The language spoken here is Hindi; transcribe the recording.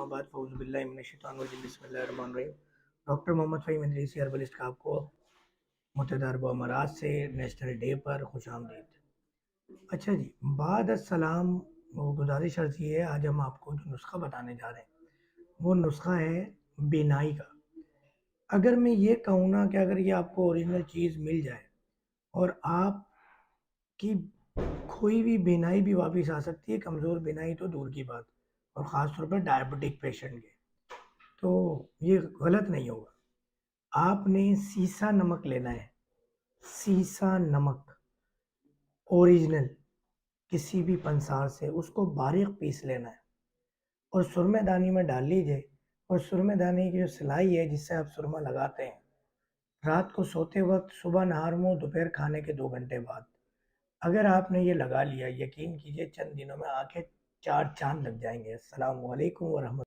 अम्माबाद फ़ौज़ुबिल्लाहि मिनश्शैतानिर्रजीम बिस्मिल्लाहिर्रहमानिर्रहीम। डॉक्टर मोहम्मद फ़हीम इदरीसी हर्बलिस्ट का आपको मुतदारब अमराज से नेशनल डे पर खुशामदीद। अच्छा जी, बाद अस्सलाम, वो गुजारिश अर्ज़ी है, आज हम आपको जो नुस्ख़ा बताने जा रहे हैं वो नुस्ख़ा है बिनाई का। अगर मैं ये कहूँ ना कि अगर ये आपको ओरिजिनल चीज़ मिल जाए और आपकी खोई हुई बीनाई भी वापस आ सकती है, कमज़ोर बीनाई तो दूर की बात, और ख़ास तौर पर डायबिटिक पेशेंट के, तो ये गलत नहीं होगा। आपने सीसा नमक लेना है, सीसा नमक ओरिजिनल, किसी भी पंसार से उसको बारीक पीस लेना है और सुरमेदानी में डाल लीजिए। और सुरमेदानी की जो सिलाई है जिससे आप सुरमा लगाते हैं, रात को सोते वक्त, सुबह नहार मुँह, दोपहर खाने के 2 घंटे बाद अगर आपने ये लगा लिया, यकीन कीजिए चंद दिनों में आंखें चार चाँद लग जाएँगे। अस्सलामु अलैकुम व रहमत